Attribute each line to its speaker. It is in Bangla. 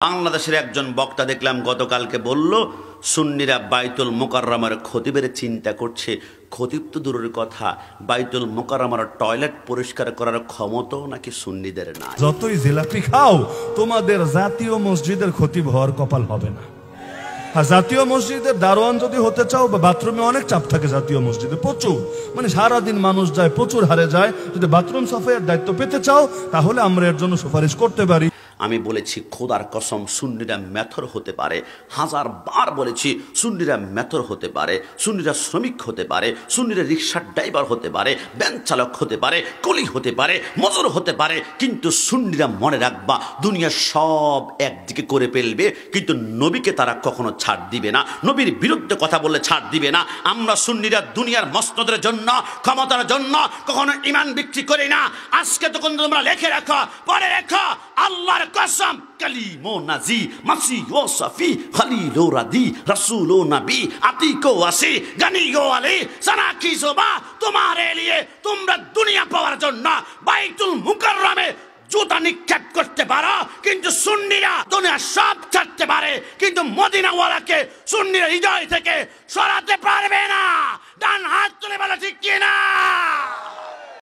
Speaker 1: বাংলাদেশের একজন বক্তা দেখলাম গতকালকে বলল সুন্নিরা বাইতুল মুকাররমার খতিবের চিন্তা করছে। খতিব তো দূরের কথা, বাইতুল মুকাররমার টয়লেট পরিষ্কার করার ক্ষমতাও নাকি সুন্নিদের নাই।
Speaker 2: যতই জিলাপি খাও তোমাদের জাতীয় মসজিদের খতিব হওয়ার কপাল হবে না। আর জাতীয় মসজিদের দারোয়ান যদি হতে চাও, বা বাথরুমে অনেক চাপ থাকে জাতীয় মসজিদে, প্রচুর, মানে সারাদিন মানুষ যায়, প্রচুর হারে যায়। যদি বাথরুম সাফাইয়ের দায়িত্ব পেতে চাও তাহলে আমরা এর জন্য সুপারিশ করতে পারি।
Speaker 1: আমি বলেছি খোদার কসম সুন্নিরা মেথর হতে পারে, হাজারবার বলেছি সুন্নিরা মেথর হতে পারে, সুন্নিরা শ্রমিক হতে পারে, সুন্নিরা রিক্সার ড্রাইভার হতে পারে, ভ্যান চালক হতে পারে, কুলি হতে পারে, মজুর হতে পারে, কিন্তু সুন্নিরা মনে রাখবা দুনিয়া সব একদিকে করে ফেলবে, কিন্তু নবীকে তারা কখনো ছাড় দিবে না, নবীর বিরুদ্ধে কথা বললে ছাড় দিবে না। আমরা সুন্নিরা দুনিয়ার মসনদের জন্য, ক্ষমতার জন্য কখনো ইমান বিক্রি করি না। আজকে তখন তোমরা লিখে রাখো, পরে রেখো, আল্লাহর কসম কালিমো নাজি মাসি ও সাফি খলিল ও রাদি রসুল ও নবী আতিক ও ওয়াসি গনি ও আলী সানাকি জোবা তোমারে লিয়ে তোমরা দুনিয়া পাওয়ার জন্য বাইতুল মুকাররমে জুতা নিক্ষেপ করতে পারো, কিন্তু সুন্নিরা দুনিয়া সব ছাড়তে পারে, কিন্তু মদিনাওয়ালাকে সুন্নিরা হৃদয় থেকে সরাতে পারবে না। ডান হাত তুলে বলো ঠিক কিনা?